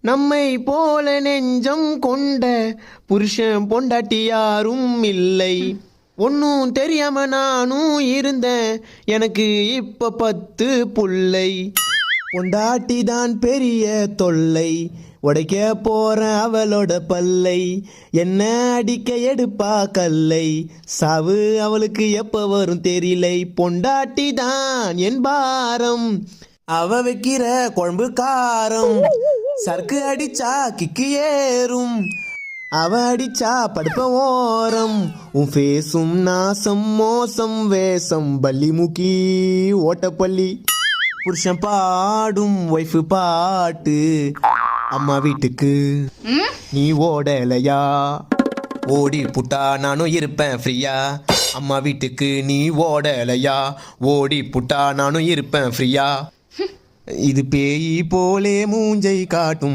நம்மை போல நெஞ்சம் கொண்ட புருஷன் பொண்டாட்டி யாரும் இல்லை. ஒன்னும் தெரியாம நானும் இருந்தேன், எனக்கு இப்ப 10 புள்ளை. பொண்டாட்டி தான் பெரிய தொல்லை, உடைக்க போற அவளோட பல்லை. என்ன அடிக்க எடுப்பா கல்லை, சாவு அவளுக்கு எப்ப வரும் தெரியலை. பொண்டாட்டி தான் என் பாரம், அவ வைக்கிற குழம்பு காரம். சர்க்கு அடிச்சா கிக்கு ஏறும், அவ அடிச்சா படுப்ப ஓரம். உன் ஃபேஸும் நாசம் மோசம் வேஷம் பள்ளி முக்கி ஓட்டப்பள்ளி. புருஷன் பாடும் ஒய்ஃபு பாட்டு, அம்மா வீட்டுக்கு நீ ஓடலையா, ஓடி புட்டா நானும் இருப்பேன் ஃப்ரீயா. அம்மா வீட்டுக்கு நீ ஓடலையா, ஓடி புட்டா நானும் இருப்பேன் ஃப்ரீயா. இது பேய் போலே மூஞ்சை காட்டும்.